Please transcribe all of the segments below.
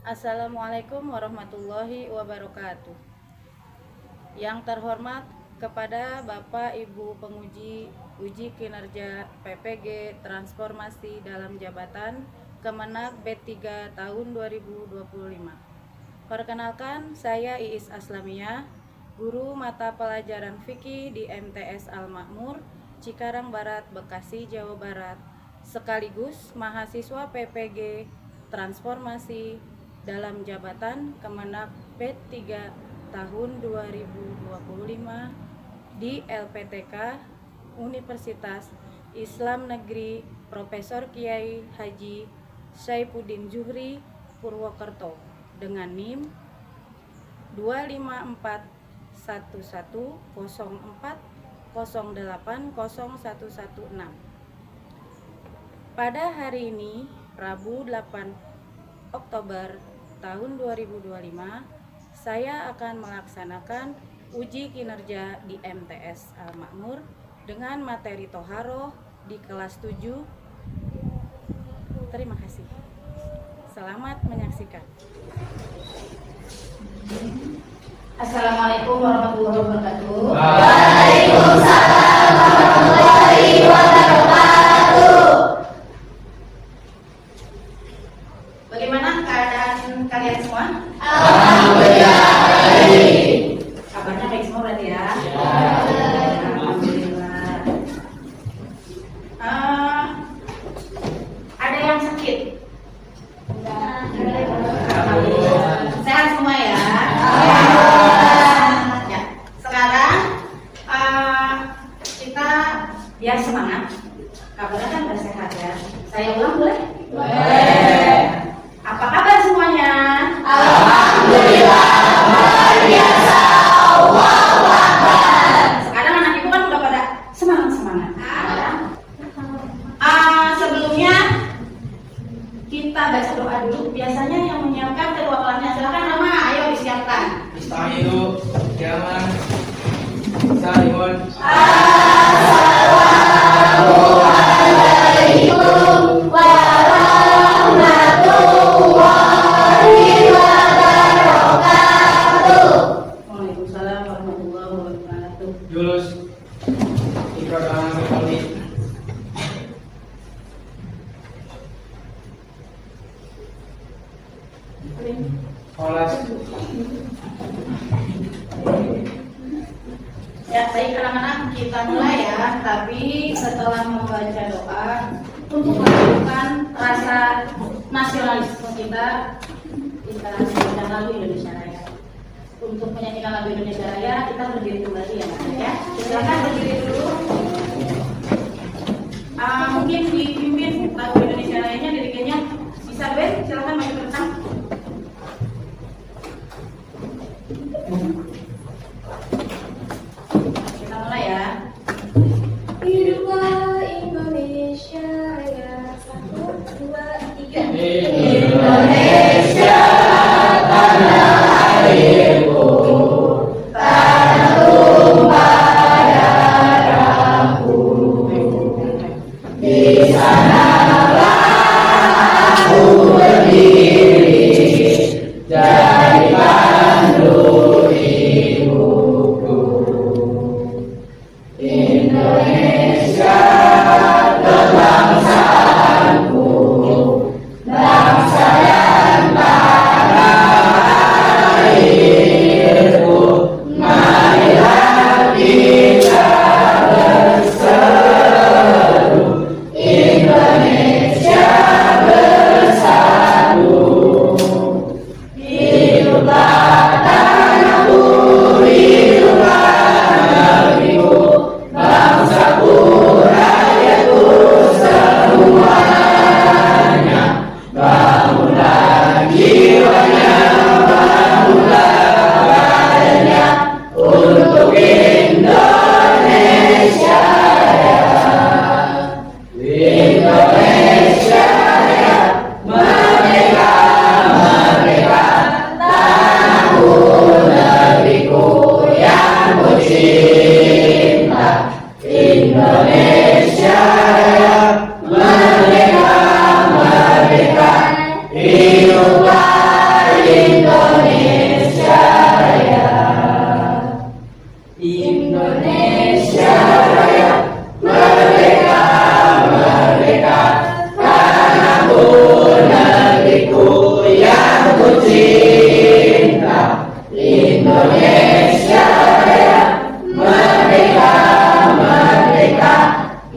Assalamualaikum warahmatullahi wabarakatuh. Yang terhormat kepada Bapak Ibu penguji uji kinerja PPG Transformasi dalam Jabatan Kemenag B3 tahun 2025. Perkenalkan, saya Iis Aslamia, guru mata pelajaran fikih di MTS Al-Makmur, Cikarang Barat, Bekasi, Jawa Barat, sekaligus mahasiswa PPG Transformasi dalam Jabatan Kemenag B3 tahun 2025 di LPTK Universitas Islam Negeri Profesor Kiai Haji Saifuddin Zuhri Purwokerto dengan NIM 2541104080116. Pada hari ini, Rabu 8 Oktober tahun 2025, saya akan melaksanakan uji kinerja di MTS Al-Makmur dengan materi Toharoh di kelas 7. Terima kasih. Selamat menyaksikan. Assalamualaikum warahmatullahi wabarakatuh. Waalaikumsalam warahmatullahi wabarakatuh. Bagaimana keadaan kalian semua? Alhamdulillah baik. Kabarnya baik semua berarti ya? Ya. Alhamdulillah. Ada yang sakit? Sehat semua ya? Ya. Sekarang kita biar semangat. Kabarnya kan udah sehat ya. Saya ulang boleh? Boleh. Apa kabar semuanya? Alhamdulillah luar biasa. Allahu Akbar. Sekarang anak ibu kan udah pada semangat-semangat. Sebelumnya kita baca doa dulu. Biasanya yang menyiapkan kedua kelasnya, silakan Rama, ayo disiapkan. Istahidu, jaman, salimun. Assalamualaikum warahmatullahi wabarakatuh. Waalaikumsalam warahmatullahi wabarakatuh. Julus, ikrar alam kami. Olas. Ya, baik anak-anak, kita mulai ya. Tapi setelah membaca doa, untuk menunjukkan rasa nasionalisme kita menyanyikan lagu Indonesia Raya. Untuk menyanyikan lagu Indonesia Raya, kita berdiri kembali ya, Mas ya. Silakan berdiri dulu. Mungkin dipimpin lagu Indonesia Rayanya dirinya bisa Ben, silakan maju ke depan. Kita mulai ya. Hiduplah Indonesia Raya. 1, 2, 3. Indonesia, tanah airku, tanah tumpah darah. Indonesia Raya, merdeka, merdeka, tanahku, negeriku yang ku cinta. Indonesia Raya, merdeka, merdeka,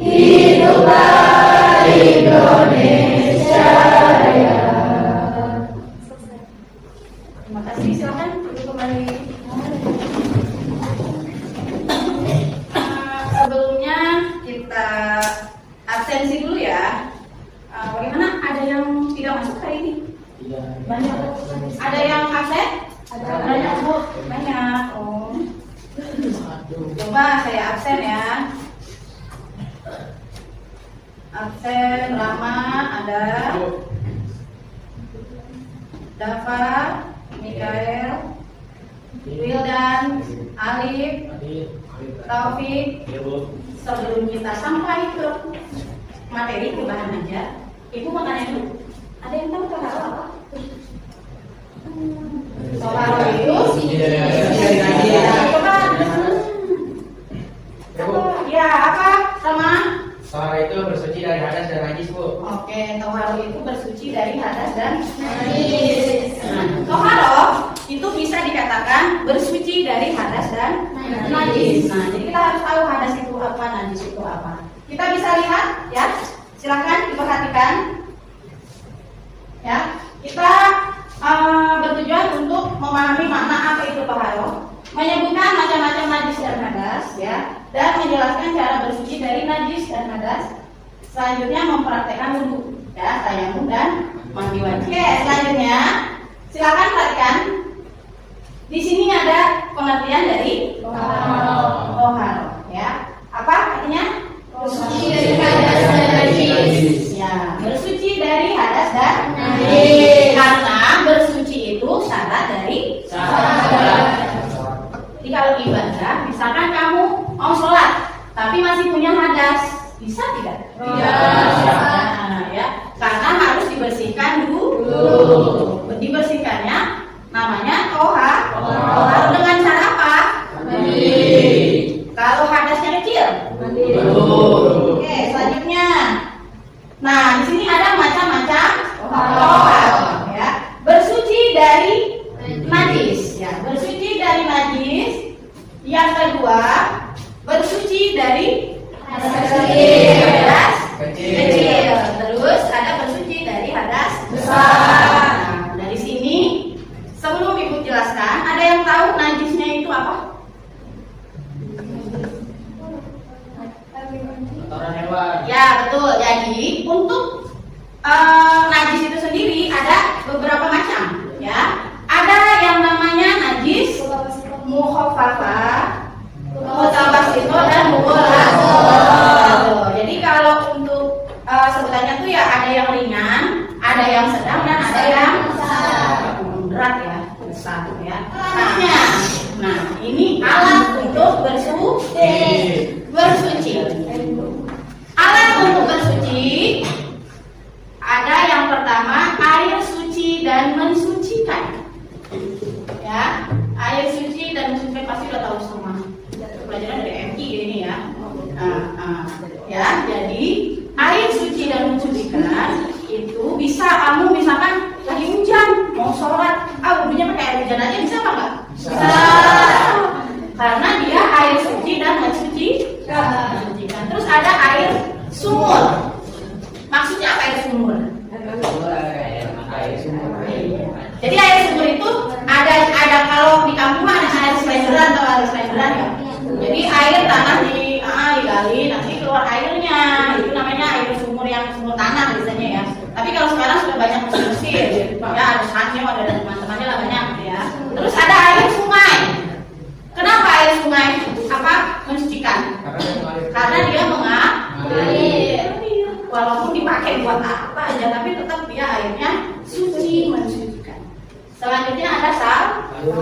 hiduplah Indonesia Raya. Terima kasih, silakan duduk kembali. Sebelumnya kita absensi dulu ya. Bagaimana? Ada yang tidak masuk hari ini? Banyak. Ada yang absen? Ada. Banyak, Bu. Banyak. Oh. Coba saya absen ya. Absen Rama ada. Dava, Mikael, Wildan, Alif, Taufik. Sebelum kita sampai ke materi perubahan aja, Ibu mau tanya dulu. Ada yang tahu Toharo apa? Toharo itu coba. Ya apa? Sama? Toharo itu bersuci dari hadas dan najis, Bu. Oke, Toharo itu bersuci dari hadas dan najis. Toharo itu bisa dikatakan bersuci dari hadas dan najis. Nah, jadi kita harus tahu hadas itu apa, najis itu apa. Kita bisa lihat ya. Silakan diperhatikan. Ya, kita bertujuan untuk memahami makna apa itu toharo, menyebutkan macam-macam najis dan hadas ya, dan menjelaskan cara bersuci dari najis dan hadas. Selanjutnya mempraktekkan wudhu ya, tayamum dan mandi wajib. Oke, selanjutnya silakan perhatikan. Di sini ada pengertian dari toharo ya. Apa artinya? Bersuci dari hadas dan najis. Ya, bersuci dari hadas dan najis. Karena bersuci itu syarat dari Jadi kalau ibadah, misalkan kamu mau sholat, tapi masih punya hadas, bisa tidak? Nah, ya, karena harus dibersihkan dulu. Dibersihkannya namanya toharo. Dengan cara apa? Kalau hadasnya kecil. Oke, selanjutnya. Nah, di sini ada macam-macam toharo ya. Bersuci dari najis ya. Bersuci dari najis. Yang kedua, bersuci dari hadas kecil. Terus ada bersuci dari hadas besar. Nah, dari sini sebelum Ibu jelaskan, ada yang tahu najisnya itu apa? Kotoran hewan. Ya betul. Jadi untuk najis itu sendiri ada beberapa macam ya. Ada yang namanya najis mukhaffafa, mutabasito dan mughalazah. Jadi kalau untuk sebutannya tuh ya ada yang ringan, ada yang sedang dan ada yang berat ya, besar ya. Nah, ini alat untuk bersuci. Alat untuk bersuci ada yang pertama air suci dan mensucikan. Ya, air suci dan mensucikan pasti udah tahu semua. Pelajaran dari MI ini ya. Ya, jadi air suci dan mensucikan itu bisa kamu misalkan lagi hujan mau sholat, wudhunya pakai air hujan aja bisa apa enggak? Bisa. Karena dia air suci dan mensucikan. Terus ada air sumur. Maksudnya apa air sumur? Jadi air sumur itu ada kalau di kampung ada air slenderan atau air slenderan ya. Jadi air tanah digali nanti keluar airnya. Itu namanya air sumur yang sumur tanah biasanya ya. Tapi kalau sekarang sudah banyak mesin ya ada sanyo ada teman-temannya lah banyak ya. Terus ada air sungai. Kenapa air sungai? Apa? Mensucikan. Karena dia mengalir. Walaupun dipakai buat apa aja, tapi tetap dia airnya suci, mensucikan. Selanjutnya ada salju,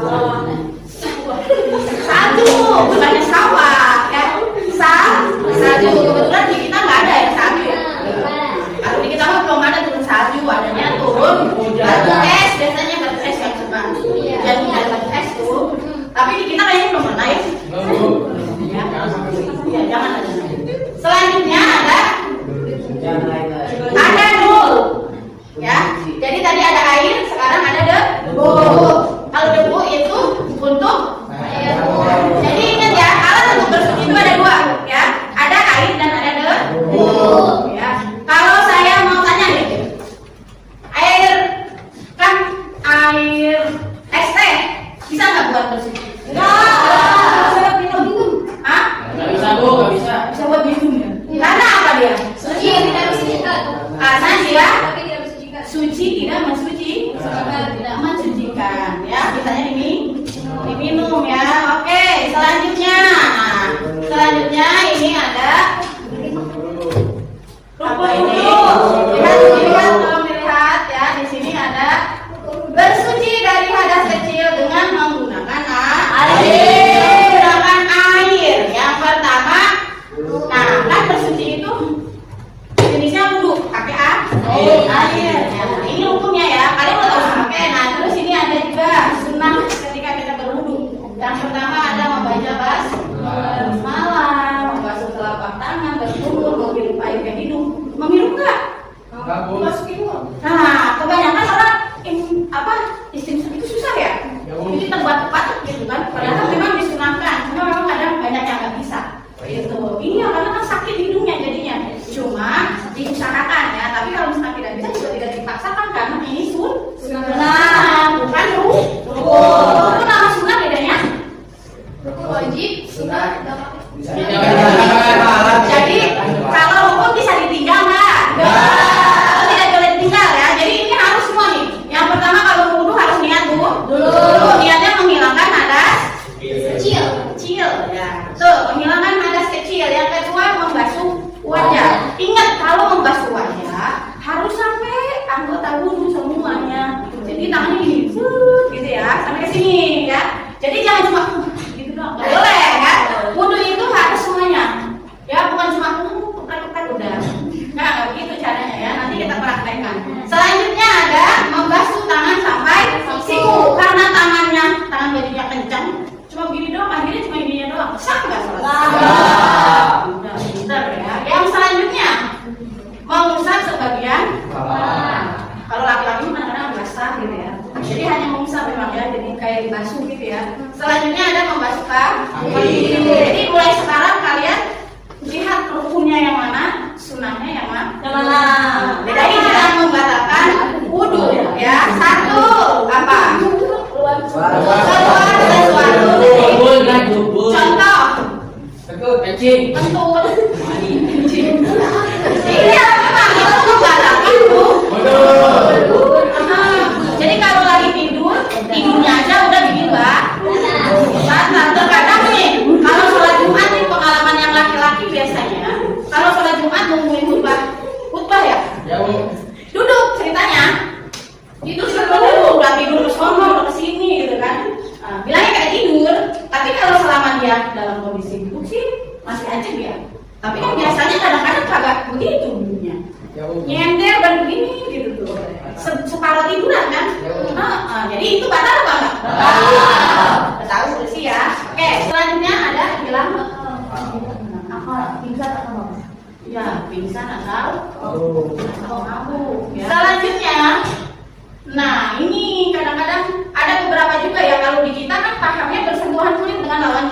bukannya sawah, ya. Salju. Kebetulan di kita nggak ada ya salju. Kalau di kita mah belum ada turun salju, adanya turun batu es, biasanya batu es yang suka. Jadi batu es tuh. Tapi di kita kayaknya belum pernah ya. menghilangkan hadas kecil. Yang kedua, membasuh wajah. Ingat, kalau membasuh wajah harus sampai anggota wudhu semuanya. Jadi tangannya gini, gitu ya, sampai ke sini ya. Jadi jangan cuma gitu doang. Nggak boleh ya. Wudhu itu harus semuanya. Ya, bukan cuma keprak-keprak udah. Nah, begitu caranya ya. Nanti kita praktekkan. Selanjutnya ada membasuh tangan sampai siku. Karena tangan bajunya kencang, cuma begini doang, akhirnya cuma ininya doang. Sah nggak sholat? Udah, pintar ya. Yang selanjutnya mengusap sebagian. Kalau laki-laki kadang-kadang basah gitu ya. Jadi hanya mengusap memang ya, jadi kayak dibasuh gitu ya. Selanjutnya ada membasuh kaki. Jadi mulai sekarang kalian lihat rukunnya yang mana, sunahnya yang mana. Bedain ya, membatalkan wudhu ya. Satu apa? Keluar sesuatu dari contoh. Kencing. Kentut. Iya memang itu membatalkan wudhu. Jadi kalau lagi tidurnya aja udah bikin batal. Terkadang nih, kalau sholat Jumat nih pengalaman yang laki-laki biasanya, kalau sholat Jumat nungguin khutbah ya, duduk ceritanya, itu dulu udah tidur ke sono, udah kesini gitu kan, bilangnya kayak tidur, tapi kalau selama dia dalam kondisi duduk sih masih aja dia. Tapi kan biasanya kadang-kadang kagak begitu duduknya, nyender dan begini gitu tuh, separuh tiduran kan. Jadi itu batal apa enggak? Tahu bersih ya. Oke, selanjutnya ada hilang apa? Pingsan atau apa? Ya, pingsan atau mabuk. Ya. Selanjutnya, nah ini kadang-kadang ada beberapa juga ya, kalau di kita kan pahamnya bersentuhan kulit dengan lawan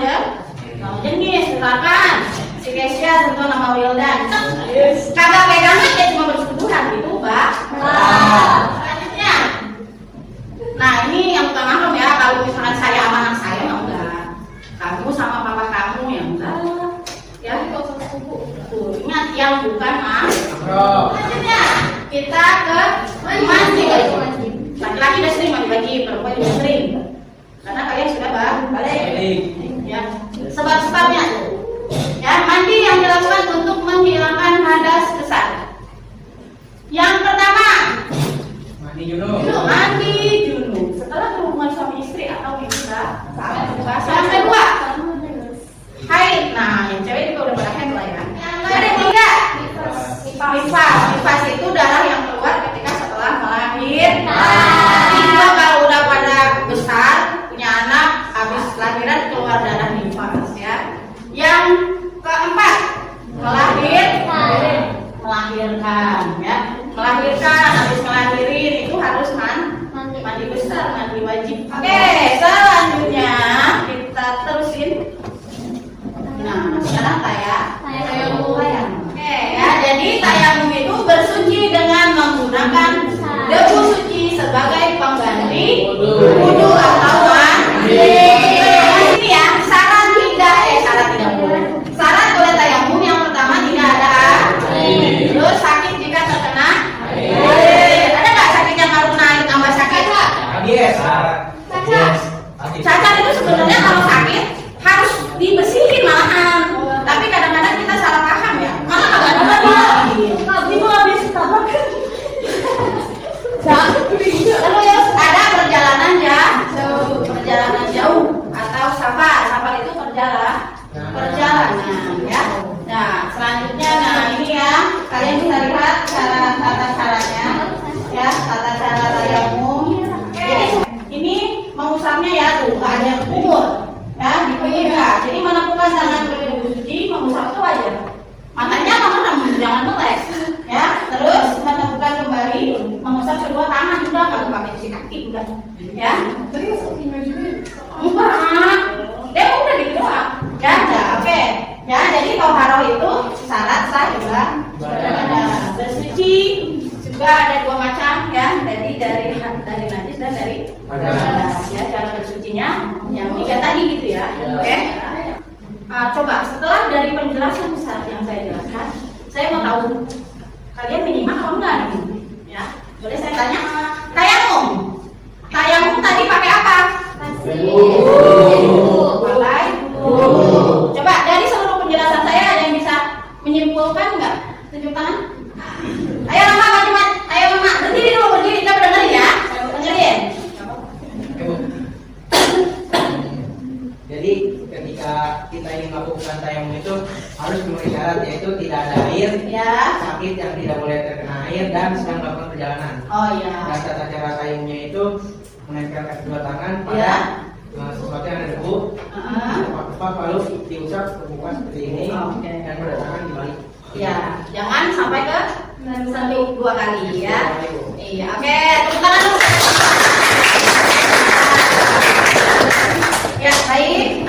jenis. Misalkan si Kesia sentuh nama Wildan, kagak pegangan dia cuma bersentuhan gitu, Mbak. Selanjutnya, nah ini yang bukan mahram ya. Kalau misalkan saya sama anak saya ya enggak, kamu sama papa kamu ya enggak. Ya, tuh ingat yang bukan mahram. Selanjutnya kita ke mandi. Laki-laki udah sering mandi lagi, perempuan juga sering. Karena kalian sudah balik. Ya, sebab-sebabnya. Ya, mandi yang dilakukan untuk menghilangkan hadas besar. Yang pertama, mandi junub. Setelah berhubungan suami istri atau bisa. Yang kedua, haid. Nah, yang cewek juga udah pada haid lah ya. Yang ketiga, nifas itu darah yang keluar ketika setelah melahirkan. Juga kalau udah pada besar, punya anak, habis lahiran keluar darah nifas ya. Yang keempat, melahirkan ya. Habis melahirin itu harus mandi besar, mandi wajib. Oke, selanjutnya kita terusin. Nah, sekarang tayamum. Oke ya, jadi tayamum itu bersuci dengan menggunakan debu suci sebagai pengganti wudu atau mandi. Ini ya, syarat boleh tayamum. Yang pertama tidak ada air. Terus sakit jika terkena air. Ada nggak sakit yang karena air tambah sakit? Cacat itu sebenarnya kalau sakit harus dibersihin malahan. Tapi kadang-kadang kita salah paham ya. Malah kagak ada ibu habis tabak. Terus ada perjalanan jauh atau safar itu perjalanan ya. Nah, selanjutnya ini ya, kalian bisa lihat tata caranya ya, tata cara tayamum. Jadi ini mengusapnya ya, tuh ada kumur ya, dipegang. Jadi menepukkan tangan ke debu suci, mengusap itu aja. Matanya jangan melek ya. Terus menepukkan kembali, mengusap kedua tangan juga, kalau pakai cuci kaki udah ya. Terus enggak, dia udah gitu doang ya. Oke ya, jadi toharoh itu syarat sah juga. Bersuci juga ada dua macam ya, dari najis dan dari ya. Cara bersucinya yang tiga tadi gitu ya. Oke. Coba setelah dari penjelasan besar yang saya jelaskan, saya mau tahu kalian menyimak atau enggak nih? Ya, boleh saya tanya? Tayamum tadi pakai apa? Pakai. Coba dari itu harus memenuhi syarat, yaitu tidak ada air, Ya. sakit yang tidak boleh terkena air, dan sedang melakukan perjalanan. Oh ya. Dan tata cara sayungnya itu menempelkan kedua tangan pada Ya. sesuatu yang ada debu, tepat lalu diusap ke muka seperti ini, Oke. dan pada tangan dibalik. Ya, jangan sampai ke sentuh 2 kali ya. Iya, oke, tepuk tangan dulu. Ya, baik.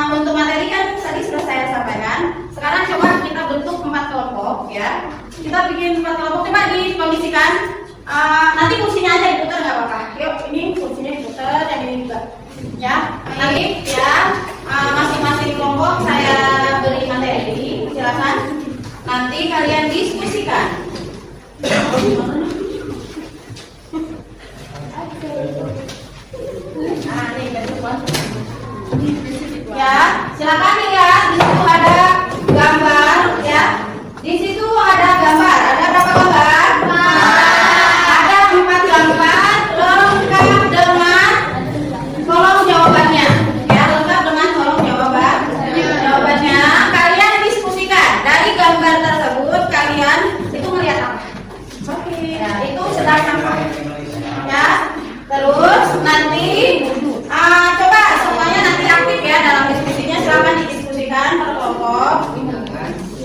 Untuk materi kan tadi sudah saya sampaikan. Sekarang coba kita bentuk 4 kelompok ya. Kita bikin 4 kelompok. Coba dikondisikan. Nanti kursinya aja diputar nggak apa-apa. Yuk, ini kursinya diputar, yang ini juga. Ya, nanti ya masing-masing kelompok saya beri materi. Silakan. Nanti kalian diskusikan. Ya, silakan nih ya. Di situ ada gambar ya. Di situ ada gambar. Ada berapa gambar? Ada 4 gambar lengkap dengan kolom jawabannya. Ya, lengkap dengan kolom jawabannya. Kalian diskusikan dari gambar tersebut. Kalian itu melihat apa? Ya, itu sedang apa? Ya. Terus nanti coba semuanya nanti aktif ya dalam diskusinya. Silakan didiskusikan per kelompok.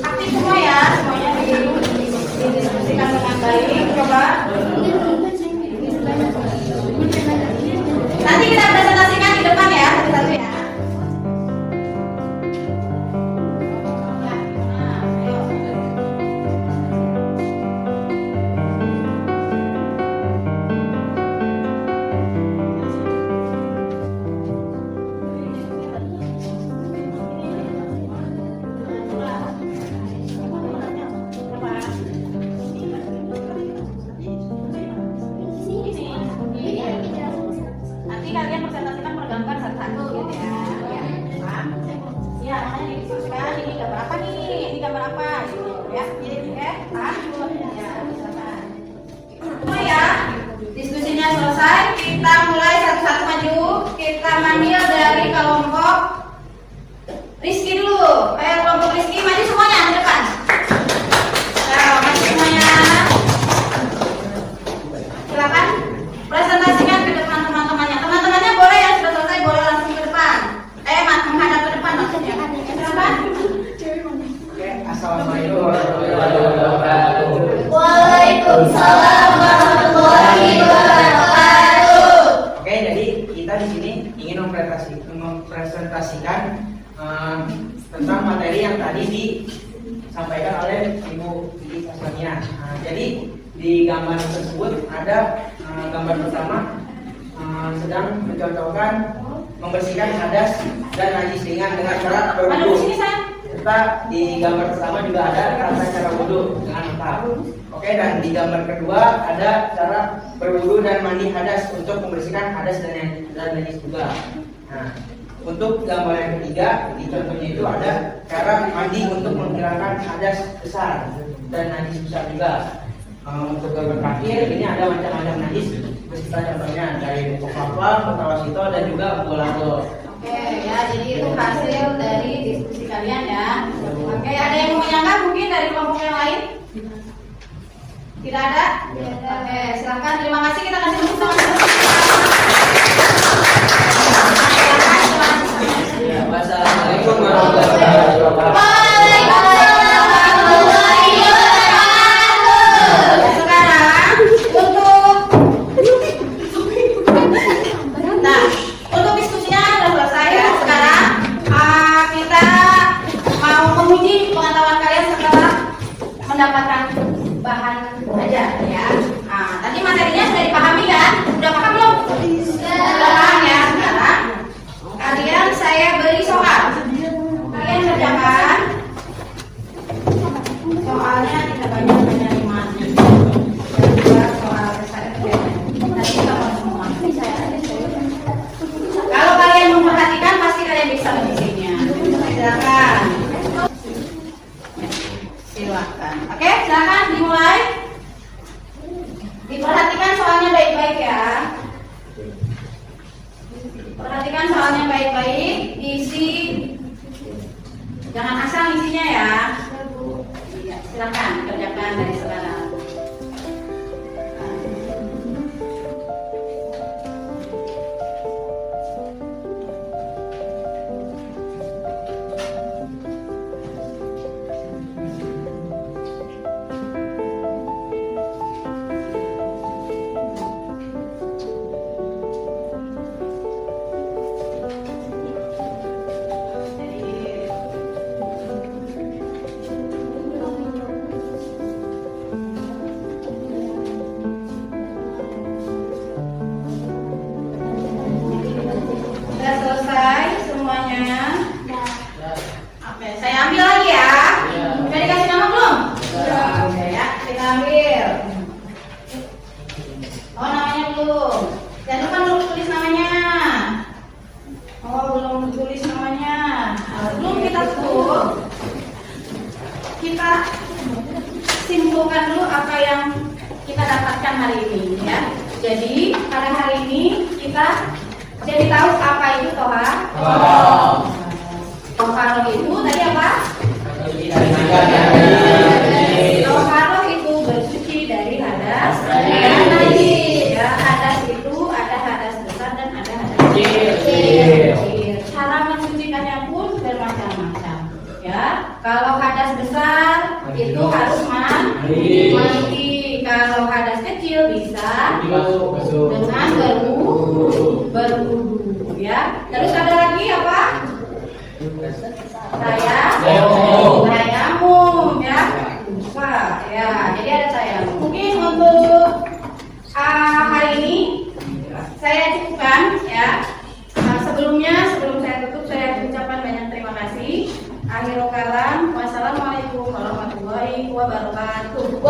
Aktif semua ya, semuanya didiskusikan dengan baik. Coba. Nanti kita presentasikan di depan ya, satu-satu ya. Ya, ayo. Nanti kalian presentasikan per gambar satu-satu gitu ya. Ya, paham? Ya, makanya didiskusikan ini gambar apa nih? Ini gambar apa? Gitu ya. Jadi paham? Ya, silakan. Semua ya. Diskusinya selesai, kita mulai satu-satu maju. Kita manggil dari kelompok Rizky dulu. Kelompok Rizky maju semuanya ke depan. Nah, maju semuanya. Silakan presentasikan ke depan teman-temannya. Teman-temannya boleh yang sudah selesai boleh langsung ke depan. Menghadap ke depan maksudnya. Silakan. Oke, assalamualaikum warahmatullahi wabarakatuh. Waalaikumsalam warahmatullahi wabarakatuh. Oke, jadi kita di sini ingin mempresentasikan tentang materi yang tadi disampaikan oleh Ibu Siti Kasmania. Jadi di gambar tersebut ada gambar pertama sedang mencocokkan membersihkan hadas dan najis ringan dengan cara Maju berwudu. di sini saya. Serta di gambar pertama juga ada tata cara wudu dengan lengkap. Oke, dan di gambar kedua ada cara berwudu dan mandi hadas untuk membersihkan hadas dan najis juga. Nah, untuk gambar yang ketiga, di contohnya itu ada cara mandi untuk menghilangkan hadas besar dan najis besar juga. Untuk gambar terakhir ini ada macam-macam najis beserta contohnya dari buku kapal, kotawasito dan juga bola. Oke ya, jadi itu hasil dari diskusi kalian ya. Oke, ada yang mau menyangka mungkin dari kelompok yang lain? Tidak ada? Oke, silakan. Terima kasih, kita kasih tepuk tangan. Wassalamualaikum warahmatullahi wabarakatuh. Sekarang untuk diskusinya sudah selesai ya. Sekarang kita mau menguji pengetahuan kalian setelah mendapatkan bahan aja ya. Tadi materinya sudah dipahami kan? Sudah paham belum? Sudah paham ya. Sekarang kalian saya beri soal. Kalian kerjakan. Soalnya tidak banyak penerimaan. Soal saya nanti kamu semua. Kalau kalian memperhatikan pasti kalian bisa mengisinya. Silakan. Silakan. Oke, silakan dimulai. Diperhatikan soalnya baik-baik ya. Perhatikan soalnya baik-baik. Isi. Jangan asal isinya ya. Iya, silakan kerjakan dari sekarang. Sudah selesai semuanya? Oke, saya ambil lagi ya. Udah dikasih nama belum? Oke ya, kita ambil. Oh, namanya belum. Jangan lupa belum tulis namanya. Oh, belum tulis namanya. Sebelum kita tutup, kita simpulkan dulu apa yang kita dapatkan hari ini ya. Jadi pada hari ini kita jadi tahu apa itu toha. Toharoh itu tadi apa? Toharoh itu bersuci dari hadas dan najis. Ya, hadas itu ada hadas besar dan ada hadas kecil. Cara mensucikannya pun bermacam-macam. Ya, kalau hadas besar itu harus mandi. Kalau hadas kecil bisa dengan berwudu. Ya. Terus ada lagi apa? Tayamum ya. Lupa ya. Jadi ada tayamum. Mungkin untuk hari ini saya cukupkan ya. Sebelum saya tutup saya ucapkan banyak terima kasih. Akhirul kalam. Wassalamualaikum warahmatullahi wabarakatuh.